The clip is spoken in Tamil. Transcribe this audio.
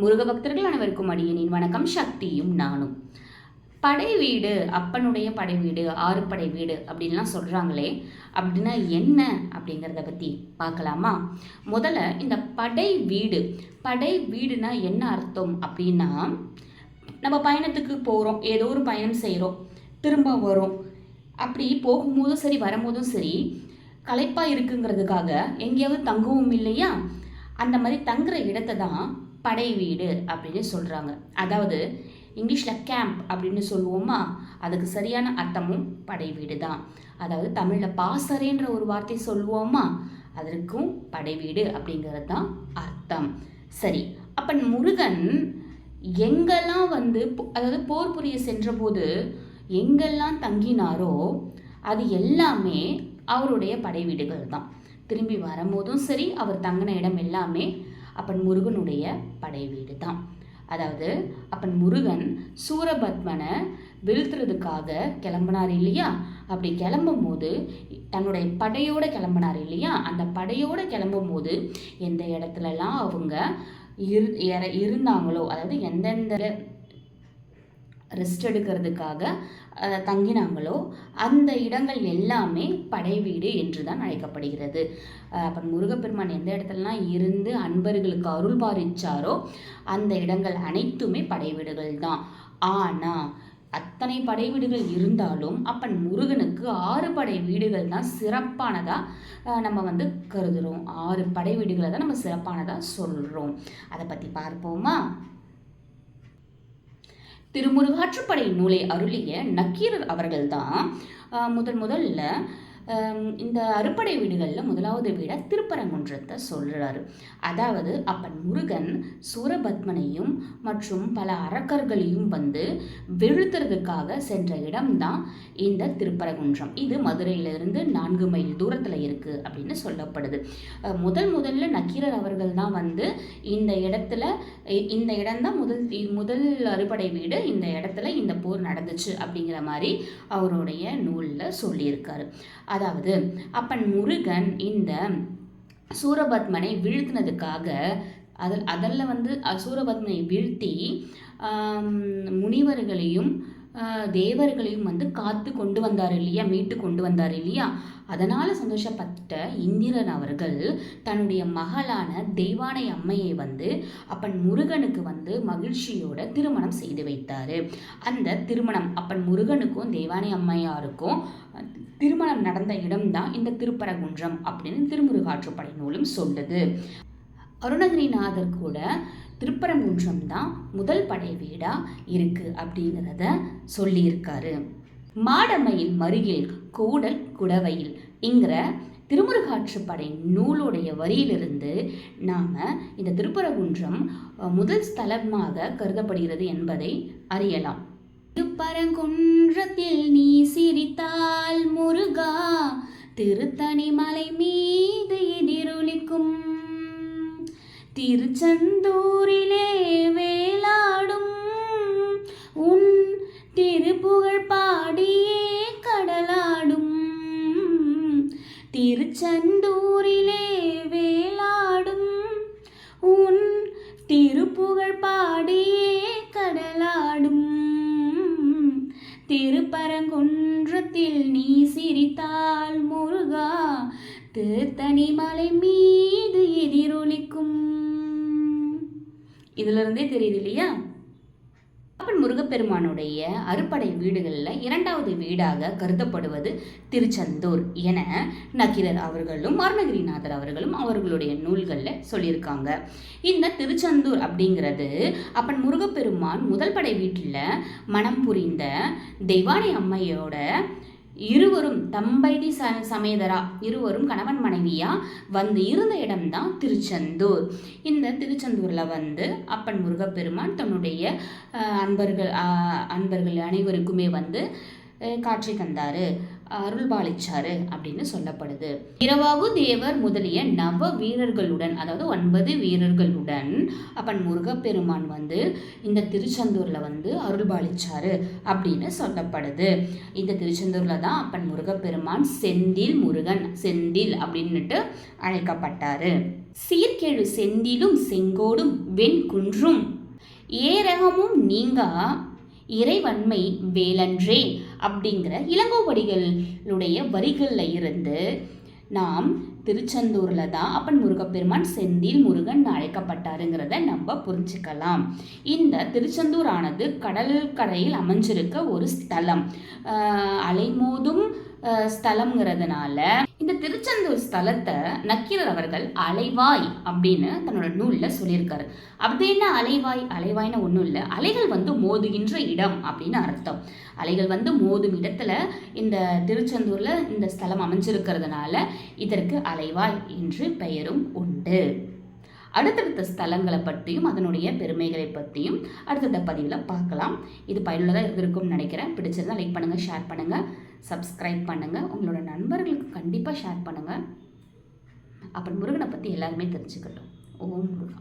முருக பக்தர்கள் அனைவருக்கும் அடியேனின் வணக்கம். சக்தியும் நானும். படை வீடு, அப்பனுடைய படை வீடு, ஆறு படை வீடு அப்படின்லாம் சொல்கிறாங்களே, அப்படின்னா என்ன அப்படிங்கிறத பற்றி பார்க்கலாமா? முதல்ல இந்த படை வீடுனா என்ன அர்த்தம் அப்படின்னா, நம்ம பயணத்துக்கு போகிறோம், ஏதோ ஒரு பயணம் செய்கிறோம், திரும்ப வரோம், அப்படி போகும்போதும் சரி வரும்போதும் சரி களைப்பாக இருக்குங்கிறதுக்காக எங்கேயாவது தங்கவும் இல்லையா, அந்த மாதிரி தங்குற இடத்தை தான் படை வீடு அப்படின்னு சொல்கிறாங்க. அதாவது இங்கிலீஷில் கேம்ப் அப்படின்னு சொல்லுவோமா, அதுக்கு சரியான அர்த்தமும் படை வீடு தான். அதாவது தமிழில் பாசறைன்ற ஒரு வார்த்தை சொல்லுவோமா, அதற்கும் படை வீடு அப்படிங்கிறது தான் அர்த்தம். சரி, அப்பன் முருகன் எங்கெல்லாம் அதாவது போர் புரிய சென்றபோது எங்கெல்லாம் தங்கினாரோ அது எல்லாமே அவருடைய படை வீடுகள் தான். திரும்பி வரும்போதும் சரி அவர் தங்கின இடம் எல்லாமே அப்பன் முருகனுடைய படை வீடு தான். அதாவது அப்பன் முருகன் சூரபத்மனை வீழ்த்துறதுக்காக கிளம்பினார் இல்லையா, அப்படி கிளம்பும் போது தன்னுடைய படையோடு கிளம்பினார் இல்லையா, அந்த படையோடு கிளம்பும் போது எந்த இடத்துலலாம் அவங்க இருந்தாங்களோ, அதாவது எந்தெந்த ரெஸ்ட் எடுக்கிறதுக்காக தங்கினாங்களோ அந்த இடங்கள் எல்லாமே படை வீடு என்று தான் அழைக்கப்படுகிறது. அப்போ முருகப்பெருமான் எந்த இடத்துலலாம் இருந்து அன்பர்களுக்கு அருள் பாரிச்சாரோ அந்த இடங்கள் அனைத்துமே படை வீடுகள் தான். ஆனால் அத்தனை படை வீடுகள் இருந்தாலும் அப்பன் முருகனுக்கு 6 படை வீடுகள் தான் சிறப்பானதாக நம்ம கருதுகிறோம். 6 படை வீடுகளை தான் நம்ம சிறப்பானதாக சொல்கிறோம். அதை பற்றி பார்ப்போமா? திருமுருகாற்றுப்படை நூலை அருளிய நக்கீரர் அவர்கள்தான் முதல்ல இந்த அறுபடை வீடுகளில் முதலாவது வீடை திருப்பரங்குன்றத்தை சொல்கிறாரு. அதாவது அப்பன் முருகன் சூரபத்மனையும் மற்றும் பல அரக்கர்களையும் வீழ்த்துறதுக்காக சென்ற இடம்தான் இந்த திருப்பரங்குன்றம். இது மதுரையிலிருந்து 4 மைல் தூரத்தில் இருக்குது அப்படின்னு சொல்லப்படுது. முதல்ல நக்கீரர் அவர்கள் தான் இந்த இடம்தான் முதல் அறுபடை வீடு, இந்த இடத்துல இந்த போர் நடந்துச்சு அப்படிங்கிற மாதிரி அவருடைய நூலில் சொல்லியிருக்காரு. அதாவது அப்பன் முருகன் இந்த சூரபத்மனை வீழ்த்தினதுக்காக அதில் சூரபத்மனை வீழ்த்தி முனிவர்களையும் தேவர்களையும் காத்து கொண்டு வந்தார் இல்லையா, மீட்டு கொண்டு வந்தார் இல்லையா, அதனால் சந்தோஷப்பட்ட இந்திரன் அவர்கள் தன்னுடைய மகளான தெய்வானை அம்மையை அப்பன் முருகனுக்கு மகிழ்ச்சியோட திருமணம் செய்து வைத்தார். அந்த திருமணம் அப்பன் முருகனுக்கும் தெய்வானை அம்மையாருக்கும் திருமணம் நடந்த இடம்தான் இந்த திருப்பரங்குன்றம் அப்படின்னு திருமுருகாற்றுப்படை நூலும் சொல்லுது. அருணகிரிநாதர் கூட திருப்பரங்குன்றம் தான் முதல் படை வீடா இருக்கு அப்படிங்கிறத சொல்லியிருக்காரு. மாடமையில் மருகில் கூடல் குடவையில் என்கிற திருமுருகாற்றுப்படை நூலுடைய வரியிலிருந்து நாம் இந்த திருப்பரங்குன்றம் முதல் ஸ்தலமாக கருதப்படுகிறது என்பதை அறியலாம். திருப்பரங்குன்றத்தில் நீ சிரித்தால் முருகா, திருத்தணி மலை மீது எதிரொலிக்கும் திருச்செந்தூரிலே வேலாடும் உன் திருப்புகழ் பாடியே கடலாடும். திருச்செந்தூரிலே வேலாடும் உன் திருப்புகழ் பாடியே கடலாடும். திருப்பரங்குன்றத்தில் நீ சிரித்தால் முருகா, திருத்தணி மலை மீது எதிரொலிக்கும். இதுல இருந்தே தெரியுது இல்லையா, அப்பன் முருகப்பெருமானுடைய அறுபடை வீடுகளில் 2வது வீடாக கருதப்படுவது திருச்செந்தூர் என நக்கீரர் அவர்களும் அருணகிரிநாதர் அவர்களும் அவர்களுடைய நூல்களில் சொல்லியிருக்காங்க. இந்த திருச்செந்தூர் அப்படிங்கிறது அப்பன் முருகப்பெருமான் முதல் படை வீட்டில் மனம் புரிந்த தெய்வானை அம்மையோட இருவரும் தம்பதி சமேதரா இருவரும் கணவன் மனைவியா இருந்த இடம்தான் திருச்செந்தூர். இந்த திருச்செந்தூரில் அப்பன் முருகப்பெருமான் தன்னுடைய அன்பர்கள் அனைவருக்குமே காட்சி தந்தாரு, அருள் பாலிச்சாரு அப்படின்னு சொல்லப்படுது. இரவாகு தேவர் முதலிய நவ வீரர்களுடன், அதாவது 9 வீரர்களுடன் அப்பன் முருகப்பெருமான் இந்த திருச்செந்தூர்ல அருள் பாலிச்சாரு அப்படின்னு சொல்லப்படுது. இந்த திருச்செந்தூர்ல தான் அப்பன் முருகப்பெருமான் செந்தில் முருகன், செந்தில் அப்படின்னுட்டு அழைக்கப்பட்டாரு. சீர்கெழு செந்திலும் செங்கோடும் வெண்குன்றும் ஏரகமும் நீங்கா இறைவன்மை வேலன்றே அப்படிங்கிற இளங்கோவடிகளுடைய வரிகளில் இருந்து நாம் திருச்செந்தூரில் தான் அப்பன் முருகப்பெருமான் செந்தில் முருகன் அழைக்கப்பட்டாருங்கிறத நம்ம புரிஞ்சுக்கலாம். இந்த திருச்செந்தூர் ஆனது கடற்கரையில் அமைஞ்சிருக்க ஒரு ஸ்தலம், அலைமோதும் ஸ்தலம்ங்கிறதுனால இந்த திருச்செந்தூர் ஸ்தலத்தை நக்கீரர் அவர்கள் அலைவாய் அப்படின்னு தன்னோட நூலில் சொல்லியிருக்காரு. அப்படி என்ன அலைவாய்? அலைவாய்னா ஒன்றும் இல்லை, அலைகள் மோதுகின்ற இடம் அப்படின்னு அர்த்தம். அலைகள் மோதும் இடத்துல இந்த திருச்செந்தூரில் இந்த ஸ்தலம் அமைஞ்சிருக்கிறதுனால இதற்கு அலைவாய் என்று பெயரும் உண்டு. அடுத்தடுத்த ஸ்தலங்களை பற்றியும் அதனுடைய பெருமைகளை பற்றியும் அடுத்தடுத்த பதிவில் பார்க்கலாம். இது பயனுள்ளதாக இருந்திருக்கும்னு நினைக்கிறேன். பிடிச்சிருந்தா லைக் பண்ணுங்கள், ஷேர் பண்ணுங்கள், சப்ஸ்கிரைப் பண்ணுங்கள், உங்களோட நண்பர்களுக்கு கண்டிப்பாக ஷேர் பண்ணுங்கள். அப்பன் முருகனை பற்றி எல்லாருமே தெரிஞ்சுக்கட்டும். ஓம் முருகா.